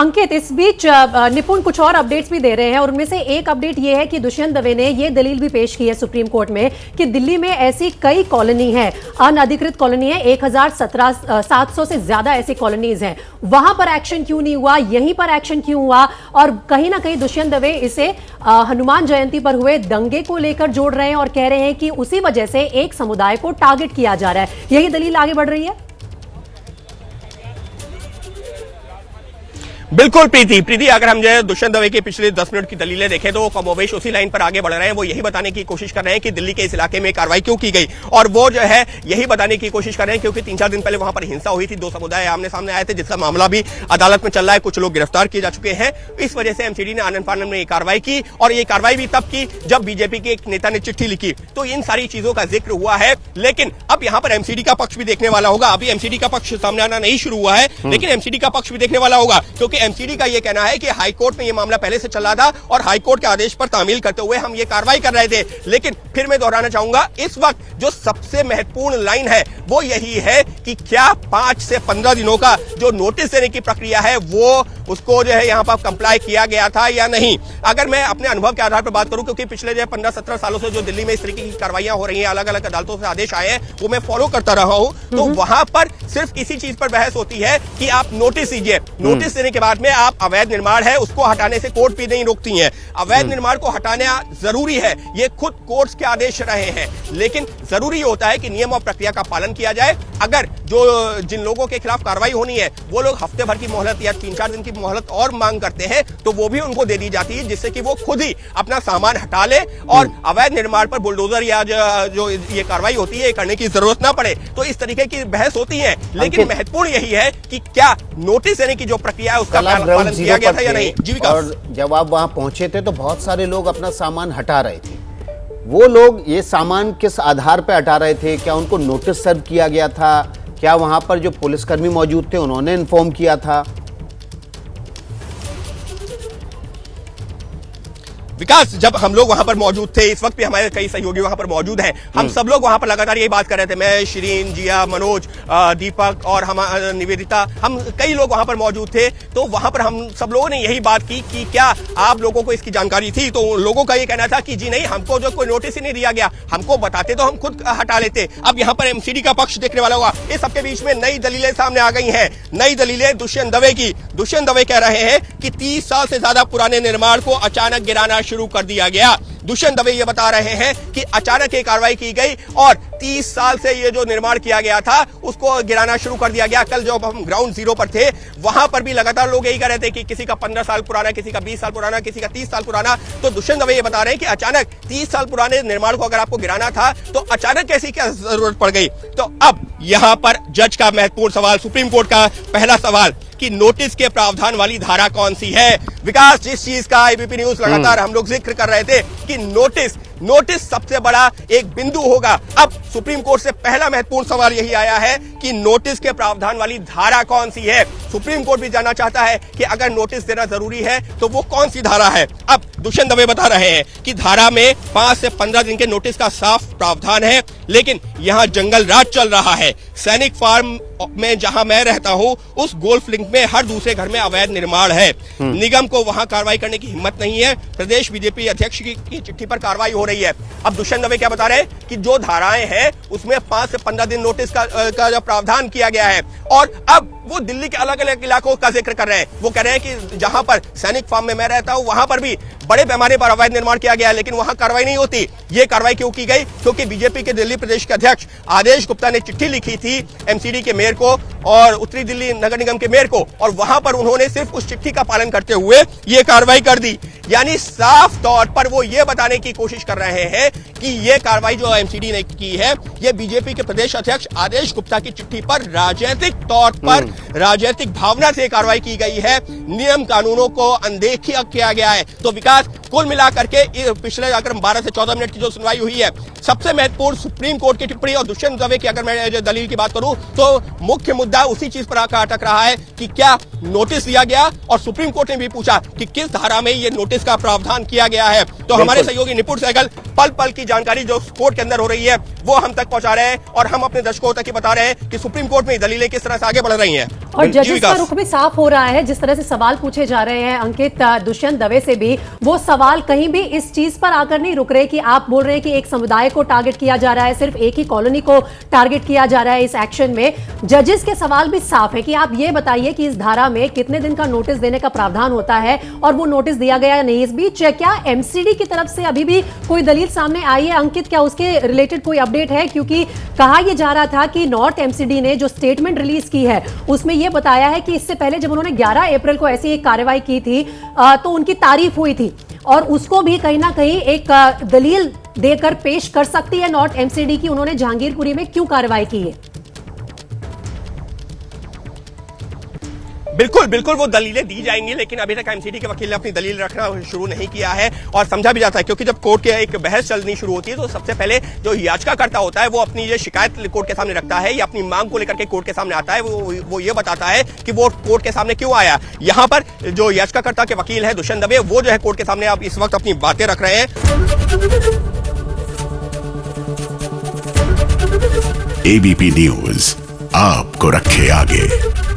अंकित, इस बीच निपुण कुछ और अपडेट्स भी दे रहे हैं और उनमें से एक अपडेट ये है कि दुष्यंत दवे ने ये दलील भी पेश की है सुप्रीम कोर्ट में कि दिल्ली में ऐसी कई कॉलोनी है, अनधिकृत कॉलोनी है, 1700 से ज्यादा ऐसी कॉलोनीज हैं। वहां पर एक्शन क्यों नहीं हुआ, यहीं पर एक्शन क्यों हुआ? और कहीं ना कहीं दुष्यंत दवे इसे हनुमान जयंती पर हुए दंगे को लेकर जोड़ रहे हैं और कह रहे हैं कि उसी वजह से एक समुदाय को टारगेट किया जा रहा है। यही दलील आगे बढ़ रही है। बिल्कुल प्रीति, अगर हम जो है दुष्यंत दवे के पिछले 10 मिनट की दलीलें देखें तो वो कमोवेश उसी लाइन पर आगे बढ़ रहे हैं। वो यही बताने की कोशिश कर रहे हैं कि दिल्ली के इस इलाके में कार्रवाई क्यों की गई, और वो जो है यही बताने की कोशिश कर रहे हैं क्योंकि 3-4 दिन पहले वहां पर हिंसा हुई थी, 2 समुदाय आमने सामने आए थे, जिसका मामला भी अदालत में चल रहा है, कुछ लोग गिरफ्तार किए जा चुके हैं। इस वजह से एमसीडी ने आनंद फानन में ये कार्रवाई की, और ये कार्रवाई भी तब की जब बीजेपी के एक नेता ने चिट्ठी लिखी। तो इन सारी चीजों का जिक्र हुआ है, लेकिन अब यहाँ पर एमसीडी का पक्ष भी देखने वाला होगा। अभी एमसीडी का पक्ष सामने आना नहीं शुरू हुआ है, लेकिन एमसीडी का पक्ष भी देखने वाला होगा, क्योंकि एमसीडी का ये कहना है कि हाईकोर्ट में यह मामला पहले से चल रहा था और हाईकोर्ट के आदेश पर तामील करते हुए हम ये कार्रवाई कर रहे थे। लेकिन फिर मैं दोहराना चाहूंगा, इस वक्त जो सबसे महत्वपूर्ण लाइन है वो यही है कि क्या 5 से 15 दिनों का जो नोटिस देने की प्रक्रिया है वो उसको जो है यहाँ पर कंप्लाई किया गया था या नहीं। अगर मैं अपने अनुभव के आधार पर बात करूं, क्योंकि पिछले जो 15-17 सालों से जो दिल्ली में इस तरीके की कार्रवाइयां हो रही हैं, अलग अलग अदालतों से आदेश आए हैं, वो मैं फॉलो करता रहा हूं, तो वहां पर सिर्फ इसी चीज पर बहस होती है कि आप नोटिस दीजिए, नोटिस देने के बाद में आप अवैध निर्माण है उसको हटाने से कोर्ट भी नहीं रोकती है। अवैध निर्माण को हटाना जरूरी है, ये खुद कोर्ट के आदेश रहे हैं, लेकिन जरूरी होता है कि नियम और प्रक्रिया का पालन किया जाए। अगर जिन लोगों के खिलाफ कार्रवाई होनी है वो लोग हफ्ते भर की मोहलत या 3-4 दिन की मोहलत और मांग करते हैं, तो वो भी उनको दे दी जाती है, जिससे कि वो खुद ही अपना सामान हटा ले और अवैध निर्माण पर बुलडोजर या जो ये कार्रवाई होती है करने की जरूरत ना पड़े। तो इस तरीके की बहस होती है, लेकिन महत्वपूर्ण यही है कि क्या नोटिस देने की जो प्रक्रिया है उसका पालन किया गया था या नहीं। और जब आप वहां पहुंचे थे तो बहुत सारे लोग अपना सामान हटा रहे थे। वो लोग ये सामान किस आधार पर हटा रहे थे? क्या उनको नोटिस सर्व किया गया था? क्या वहां पर जो पुलिसकर्मी मौजूद थे उन्होंने इन्फॉर्म किया था? विकास, जब हम लोग वहां पर मौजूद थे, इस वक्त भी हमारे कई सहयोगी वहां पर मौजूद हैं, हम सब लोग वहां पर लगातार यही बात कर रहे थे। मैं, शिरीन, जिया, मनोज, दीपक और हम निवेदिता, हम कई लोग वहां पर मौजूद थे। तो वहां पर हम सब लोगों ने यही बात की कि क्या आप लोगों को इसकी जानकारी थी? तो लोगों का ये कहना था कि जी नहीं, हमको जो कोई नोटिस ही नहीं दिया गया, हमको बताते तो हम खुद हटा लेते। अब यहाँ पर एमसीडी का पक्ष देखने वाला होगा। इस सबके बीच में नई दलीलें सामने आ गई हैं, नई दलीलें दुष्यंत दवे की। दुष्यंत दवे कह रहे हैं कि 30 साल से ज्यादा पुराने निर्माण को अचानक गिराना शुरू कर दिया गया। दुष्यंत दवे ये बता रहे हैं कि अचानक ये कार्रवाई की गई और 30 साल से ये जो निर्माण किया गया था उसको गिराना शुरू कर दिया गया। कल जब हम ग्राउंड जीरो पर थे वहां पर भी लगातार लोग यही कह रहे थे कि किसी का 15 साल पुराना, किसी का 20 साल पुराना, किसी का 30 साल पुराना। तो दुष्यंत दवे ये बता रहे हैं कि अचानक 30 साल पुराने निर्माण को अगर आपको गिराना था तो अचानक कैसी क्या जरूरत पड़ गई। तो अब यहां पर जज का महत्वपूर्ण सवाल, सुप्रीम कोर्ट का पहला सवाल कि नोटिस के प्रावधान वाली धारा कौन सी है। विकास, जिस चीज का एबीपी न्यूज लगातार हम लोग जिक्र कर रहे थे कि नोटिस सबसे बड़ा एक बिंदु होगा। अब सुप्रीम कोर्ट से पहला महत्वपूर्ण सवाल यही आया है कि नोटिस के प्रावधान वाली धारा कौन सी है। सुप्रीम कोर्ट भी जानना चाहता है कि अगर नोटिस देना जरूरी है तो वो कौन सी धारा है। अब दुष्यंत दवे बता रहे हैं कि धारा में 5 से 15 दिन के नोटिस का साफ प्रावधान है, लेकिन यहां जंगल राज चल रहा है। सैनिक फार्म में जहां मैं रहता हूं उस गोल्फ लिंक में हर दूसरे घर में अवैध निर्माण है। निगम को वहां कार्रवाई करने की हिम्मत नहीं है। प्रदेश बीजेपी अध्यक्ष की चिट्ठी पर कार्रवाई हो रही है। अब दुष्यंत दवे क्या बता रहे हैं कि जो धाराएं हैं उसमें 5 से 15 दिन नोटिस का जो प्रावधान किया गया है, और अब वो दिल्ली के अलग अलग इलाकों का जिक्र कर रहे हैं। वो कह रहे हैं कि जहां पर सैनिक फार्म में मैं रहता हूं वहां पर भी बड़े पैमाने पर अवैध निर्माण किया गया है, लेकिन वहां कार्रवाई नहीं होती। ये कार्रवाई क्यों की गई? क्योंकि बीजेपी के दिल्ली प्रदेश के अध्यक्ष आदेश गुप्ता ने चिट्ठी लिखी थी एमसीडी के मेयर को और उत्तरी दिल्ली नगर निगम के मेयर को, और वहां पर उन्होंने सिर्फ उस चिट्ठी का पालन करते हुए ये कार्रवाई कर दी। यानी साफ तौर पर वो ये बताने की कोशिश कर रहे हैं कि ये कार्रवाई जो एमसीडी ने की है ये बीजेपी के प्रदेश अध्यक्ष आदेश गुप्ता की चिट्ठी पर राजनीतिक तौर पर, राजनीतिक भावना से कार्रवाई की गई है। नियम कानूनों को अनदेखा किया गया है। तो विकास, कुल मिलाकर के पिछले अगर 12 से 14 मिनट की जो सुनवाई हुई है, सबसे महत्वपूर्ण सुप्रीम कोर्ट की टिप्पणी और दुष्यंत दवे की अगर मैं दलील की बात करूं तो मुख्य मुद्दा उसी चीज पर आकर अटक रहा है कि क्या नोटिस दिया गया, और सुप्रीम कोर्ट ने भी पूछा कि किस धारा में ये नोटिस का प्रावधान किया गया है। तो हमारे बिल्कुल। सहयोगी निपुण सहगल पल पल की जानकारी जो कोर्ट के अंदर हो रही है वो हम तक पहुंचा रहे हैं और हम अपने दर्शकों तक ही बता रहे हैं कि सुप्रीम कोर्ट में दलीलें किस तरह से आगे बढ़ रही हैं। और जी जजेस का विकास। रुख भी साफ हो रहा है। जिस तरह से सवाल पूछे जा रहे हैं अंकित दुष्यंत दवे से भी, वो सवाल कहीं भी इस चीज पर आकर नहीं रुक रहे कि आप बोल रहे हैं कि एक समुदाय को टारगेट किया जा रहा है, सिर्फ एक ही कॉलोनी को टारगेट किया जा रहा है इस एक्शन में। जजेस के सवाल भी साफ है कि आप ये बताइए कि इस धारा में कितने दिन का नोटिस देने का प्रावधान होता है और वो नोटिस दिया गया या नहीं। इस बीच क्या एमसीडी की तरफ से अभी भी कोई दलील सामने आई है अंकित? क्या उसके रिलेटेड कोई अपडेट है? क्योंकि कहा यह जा रहा था कि नॉर्थ एमसीडी ने जो स्टेटमेंट रिलीज की है उसमें यह बताया है कि इससे पहले जब उन्होंने 11 अप्रैल को ऐसी एक कार्रवाई की थी तो उनकी तारीफ हुई थी और उसको भी कहीं ना कहीं एक दलील देकर पेश कर सकती है नॉर्थ एमसीडी की उन्होंने जहांगीरपुरी में क्यों कार्रवाई की है। बिल्कुल बिल्कुल वो दलीलें दी जाएंगी, लेकिन अभी तक एमसीडी के वकील ने अपनी दलील रखना शुरू नहीं किया है और समझा भी जाता है क्योंकि जब कोर्ट के एक बहस चलनी शुरू होती है तो सबसे पहले जो याचिकाकर्ता होता है वो अपनी ये शिकायत कोर्ट के सामने रखता है या अपनी मांग को लेकर के कोर्ट के सामने आता है। वो ये बताता है कि वो कोर्ट के सामने क्यों आया। यहाँ पर जो याचिकाकर्ता के वकील है दुष्यंत दवे, वो जो है कोर्ट के सामने अब इस वक्त अपनी बातें रख रहे हैं। एबीपी न्यूज आपको रखे आगे।